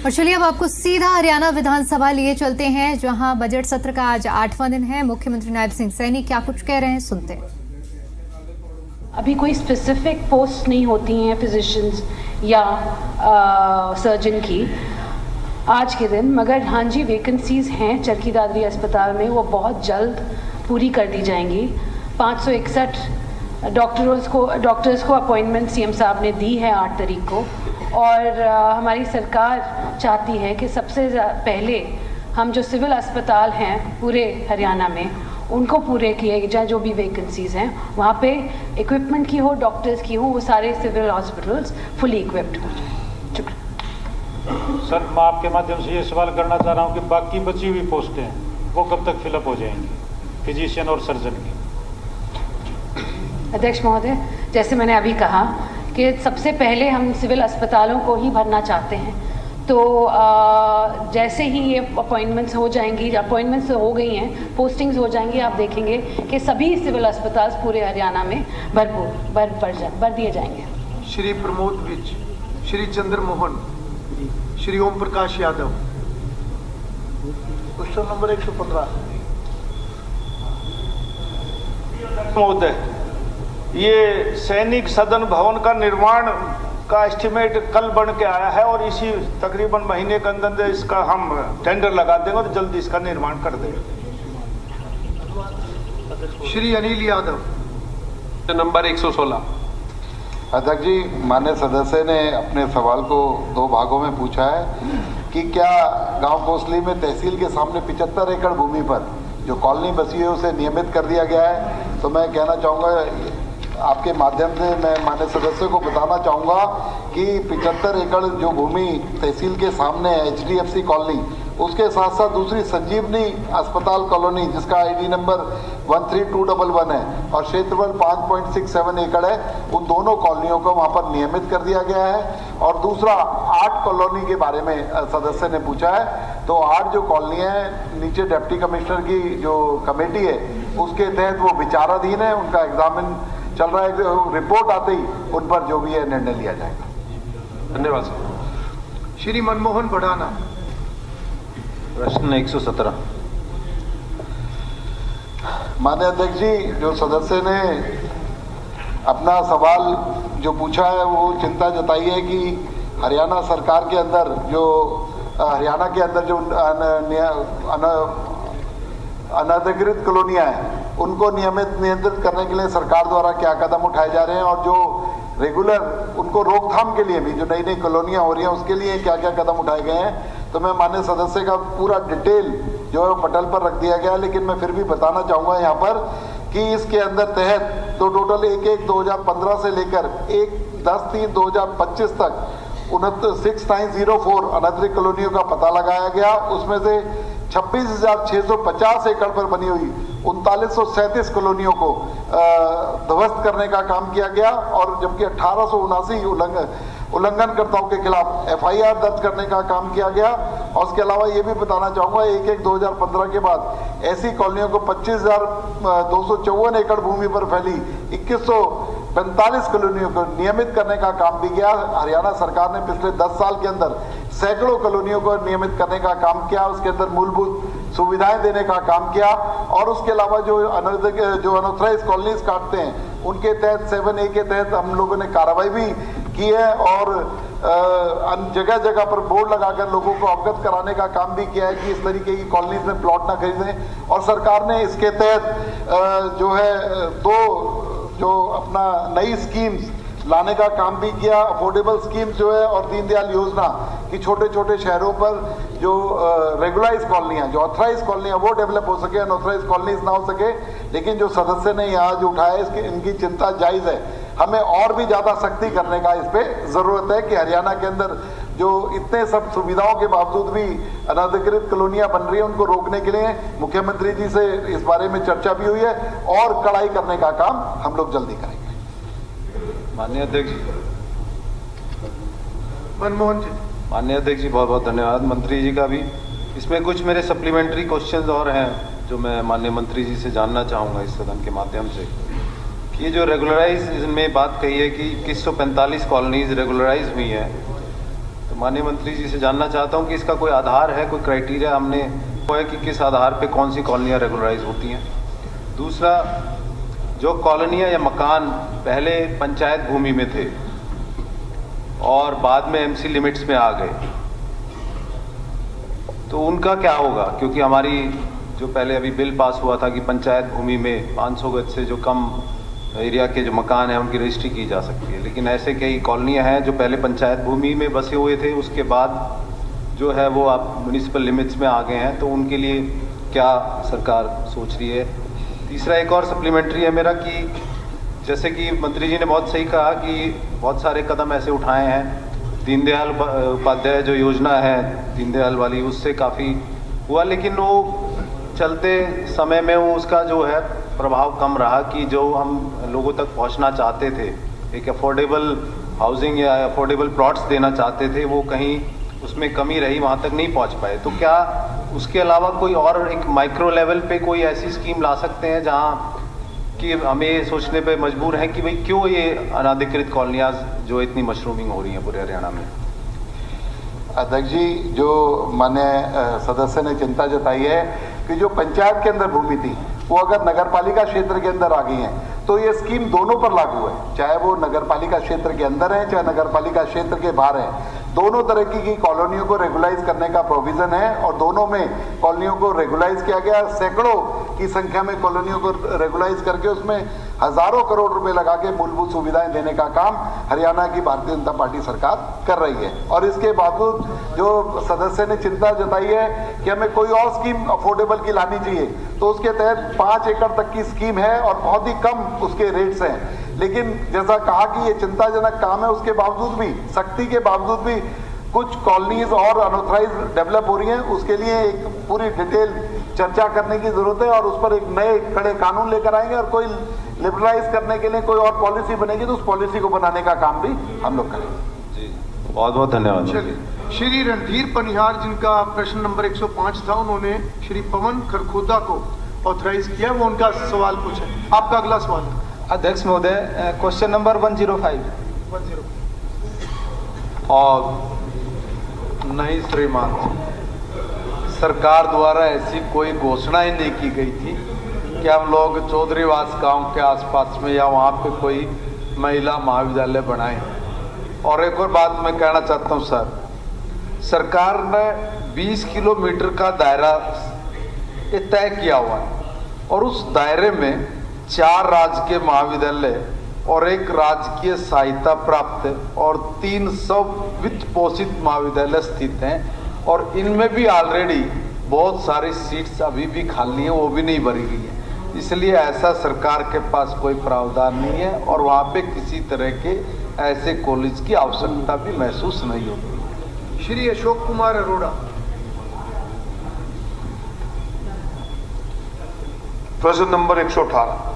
और चलिए अब आपको सीधा हरियाणा विधानसभा लिए चलते हैं, जहां बजट सत्र का आज 8वां दिन है। मुख्यमंत्री नायब सिंह सैनी क्या कुछ कह रहे हैं, सुनते हैं। अभी कोई स्पेसिफिक पोस्ट नहीं होती हैं फिजिशियंस या सर्जन की आज के दिन, मगर हाँ जी वैकेंसीज हैं चरखी दादरी अस्पताल में, वो बहुत जल्द पूरी कर दी जाएंगी। 561 डॉक्टर्स को अपॉइंटमेंट सीएम साहब ने दी है 8 तारीख को, और हमारी सरकार चाहती है कि सबसे पहले हम जो सिविल अस्पताल हैं पूरे हरियाणा में उनको पूरे किए जाए, जो भी वैकेंसीज़ हैं वहाँ पे इक्विपमेंट की हो, डॉक्टर्स की हो, वो सारे सिविल हॉस्पिटल्स फुली इक्विप्ड हो जाए। शुक्रिया सर, मैं आपके माध्यम से ये सवाल करना चाह रहा हूँ कि बाकी बची हुई पोस्टें वो कब तक फिलअप हो जाएंगी, फिजिशियन और सर्जन की? अध्यक्ष महोदय, जैसे मैंने अभी कहा कि सबसे पहले हम सिविल अस्पतालों को ही भरना चाहते हैं, तो जैसे ही ये अपॉइंटमेंट्स हो जाएंगी, अपॉइंटमेंट्स हो गई हैं, पोस्टिंग्स हो जाएंगी, आप देखेंगे कि सभी सिविल अस्पताल पूरे हरियाणा में भर दिए जाएंगे। श्री प्रमोद विज, श्री चंद्र मोहन, श्री ओम प्रकाश यादव। Question number 115। महोदय, ये सैनिक सदन भवन का निर्माण का एस्टिमेट कल बन के आया है और इसी तकरीबन महीने के अंदर इसका हम टेंडर लगा देंगे और जल्दी इसका निर्माण कर देंगे। श्री अनिल यादव, नंबर 116। अध्यक्ष जी, माननीय सदस्य ने अपने सवाल को 2 भागों में पूछा है कि क्या गांव कोसली में तहसील के सामने 75 एकड़ भूमि पर जो कॉलोनी बसी है उसे नियमित कर दिया गया है। तो मैं कहना चाहूँगा, आपके माध्यम से मैं माननीय सदस्य को बताना चाहूँगा कि 75 एकड़ जो भूमि तहसील के सामने है HDFC कॉलोनी, उसके साथ साथ दूसरी संजीवनी अस्पताल कॉलोनी जिसका ID नंबर 13211 है और क्षेत्रफल 5.67 एकड़ है, उन दोनों कॉलोनियों को वहाँ पर नियमित कर दिया गया है। और दूसरा 8 कॉलोनी के बारे में सदस्य ने पूछा है, तो 8 जो कॉलोनी है नीचे डिप्टी कमिश्नर की जो कमेटी है उसके तहत वो विचाराधीन है, उनका एग्जामिन चल रहा है, रिपोर्ट आते ही उन पर जो भी है निर्णय लिया जाएगा। धन्यवाद सर। श्री मनमोहन बढ़ाना। प्रश्न 117। माननीय अध्यक्ष जी, जो सदस्य ने अपना सवाल जो पूछा है वो चिंता जताई है कि हरियाणा सरकार के अंदर जो हरियाणा के अंदर जो अनधिकृत कॉलोनियां हैं उनको नियंत्रित करने के लिए सरकार द्वारा क्या कदम उठाए जा रहे हैं और जो रेगुलर उनको रोकथाम के लिए भी जो नई नई कॉलोनियां हो रही हैं उसके लिए क्या क्या कदम उठाए गए हैं। तो मैं माननीय सदस्य का पूरा डिटेल जो है पटल पर रख दिया गया, लेकिन मैं फिर भी बताना चाहूँगा यहाँ पर कि इसके अंदर तहत तो टोटल 1/1/2015 से लेकर 1/10/3/2025 तक 6904 अनधिकृत कॉलोनियों का पता लगाया गया। उसमें से 26,650 एकड़ पर बनी हुई 3937 कॉलोनियों को ध्वस्त करने का काम किया गया और जबकि 1879 उल्लंघनकर्ताओं के खिलाफ FIR दर्ज करने का काम किया गया। और उसके अलावा ये भी बताना चाहूँगा 1/1/2015 के बाद ऐसी कॉलोनियों को 25,254 एकड़ भूमि पर फैली 2145 कॉलोनियों को नियमित करने का काम भी किया। हरियाणा सरकार ने पिछले 10 साल के अंदर सैकड़ों कॉलोनियों को नियमित करने का काम किया, उसके अंदर मूलभूत सुविधाएं देने का काम किया। और उसके अलावा जो अनऑथराइज कॉलोनीज काटते हैं उनके तहत 7A के तहत हम लोगों ने कार्रवाई भी की है और जगह जगह पर बोर्ड लगाकर लोगों को अवगत कराने का काम भी किया है कि इस तरीके की कॉलोनीज में प्लॉट ना खरीदें। और सरकार ने इसके तहत जो है 2 जो अपना नई स्कीम्स लाने का काम भी किया। अफोर्डेबल स्कीम जो है और दीनदयाल योजना कि छोटे छोटे शहरों पर जो रेगुलाइज कॉलोनियाँ जो ऑथराइज कॉलोनियाँ वो डेवलप हो सके, अनऑथराइज कॉलोनीज ना हो सके। लेकिन जो सदस्य ने यहाँ जो उठाया इसकी इनकी चिंता जायज़ है, हमें और भी ज़्यादा सख्ती करने का इस पे ज़रूरत है कि हरियाणा के अंदर जो इतने सब सुविधाओं के बावजूद भी अनधिकृत कॉलोनियाँ बन रही हैं उनको रोकने के लिए मुख्यमंत्री जी से इस बारे में चर्चा भी हुई है और कड़ाई करने का काम हम लोग जल्दी करेंगे। माननीय अध्यक्ष मनमोहन जी। माननीय अध्यक्ष जी, बहुत बहुत धन्यवाद। मंत्री जी का भी इसमें कुछ मेरे सप्लीमेंट्री क्वेश्चंस और हैं जो मैं माननीय मंत्री जी से जानना चाहूँगा इस सदन के माध्यम से कि ये जो रेगुलराइज में बात कही है कि 2145 कॉलोनीज रेगुलराइज हुई हैं, तो माननीय मंत्री जी से जानना चाहता हूं कि इसका कोई आधार है, कोई क्राइटेरिया हमने वो है कि किस आधार पे कौन सी कॉलोनियाँ रेगुलराइज होती हैं। दूसरा, जो कॉलोनियाँ या मकान पहले पंचायत भूमि में थे और बाद में एमसी लिमिट्स में आ गए, तो उनका क्या होगा? क्योंकि हमारी जो पहले अभी बिल पास हुआ था कि पंचायत भूमि में 500 गज से जो कम एरिया के जो मकान हैं उनकी रजिस्ट्री की जा सकती है, लेकिन ऐसे कई कॉलोनियाँ हैं जो पहले पंचायत भूमि में बसे हुए थे, उसके बाद जो है वो आप म्यूनिसिपल लिमिट्स में आ गए हैं, तो उनके लिए क्या सरकार सोच रही है? तीसरा एक और सप्लीमेंट्री है मेरा कि जैसे कि मंत्री जी ने बहुत सही कहा कि बहुत सारे कदम ऐसे उठाए हैं, दीनदयाल उपाध्याय जो योजना है दीनदयाल वाली, उससे काफ़ी हुआ, लेकिन वो चलते समय में वो उसका जो है प्रभाव कम रहा कि जो हम लोगों तक पहुंचना चाहते थे, एक अफोर्डेबल हाउसिंग या अफोर्डेबल प्लॉट्स देना चाहते थे, वो कहीं उसमें कमी रही, वहाँ तक नहीं पहुँच पाए। तो क्या उसके अलावा कोई और एक माइक्रो लेवल पे कोई ऐसी स्कीम ला सकते हैं जहाँ कि हमें ये सोचने पे मजबूर हैं कि भाई क्यों ये अनाधिकृत कॉलोनियाँ जो इतनी मशरूमिंग हो रही हैं पूरे हरियाणा में? अध्यक्ष जी, जो माननीय सदस्य ने चिंता जताई है कि जो पंचायत के अंदर भूमि थी वो अगर नगरपालिका क्षेत्र के अंदर आ गई है तो ये स्कीम दोनों पर लागू है, चाहे वो नगरपालिका क्षेत्र के अंदर है चाहे नगरपालिका क्षेत्र के बाहर है। दोनों तरह की कॉलोनियों को रेगुलाइज करने का प्रोविजन है और दोनों में कॉलोनियों को रेगुलाइज किया गया। सैकड़ों की संख्या में कॉलोनियों को रेगुलाइज करके उसमें हजारों करोड़ रुपए लगा के मूलभूत सुविधाएं देने का काम हरियाणा की भारतीय जनता पार्टी सरकार कर रही है। और इसके बावजूद जो सदस्य ने चिंता जताई है कि हमें कोई और स्कीम अफोर्डेबल की लानी चाहिए, तो उसके तहत 5 एकड़ तक की स्कीम है और बहुत ही कम उसके रेट्स हैं। लेकिन जैसा कहा कि ये चिंताजनक काम है, उसके बावजूद भी, सख्ती के बावजूद भी कुछ कॉलोनीज और अनऑथराइज डेवलप हो रही हैं। उसके लिए एक पूरी डिटेल चर्चा करने की जरूरत है और उस पर एक नए कड़े कानून लेकर आएंगे और कोई लिबरलाइज करने के लिए कोई और पॉलिसी बनेगी तो उस पॉलिसी को बनाने का काम भी हम लोग करेंगे। जी, बहुत बहुत धन्यवाद। श्री रणधीर पनिहार, जिनका प्रश्न नंबर 105 था, उन्होंने श्री पवन खरखोदा को ऑथराइज किया, वो उनका सवाल पूछे। आपका अगला सवाल। अध्यक्ष महोदय, क्वेश्चन नंबर 105। और नहीं श्रीमान, सरकार द्वारा ऐसी कोई घोषणा ही नहीं की गई थी कि हम लोग चौधरीवास गांव के आसपास में या वहाँ पे कोई महिला महाविद्यालय बनाएं। और एक और बात मैं कहना चाहता हूँ सर, सरकार ने 20 किलोमीटर का दायरा ये तय किया हुआ है और उस दायरे में 4 राजकीय महाविद्यालय और 1 राजकीय सहायता प्राप्त और 300 वित्त पोषित महाविद्यालय स्थित हैं और इनमें भी ऑलरेडी बहुत सारी सीट्स अभी भी खाली हैं, वो भी नहीं भरी गई है। इसलिए ऐसा सरकार के पास कोई प्रावधान नहीं है और वहाँ पे किसी तरह के ऐसे कॉलेज की आवश्यकता भी महसूस नहीं होती। श्री अशोक कुमार अरोड़ा। प्रश्न नंबर 118।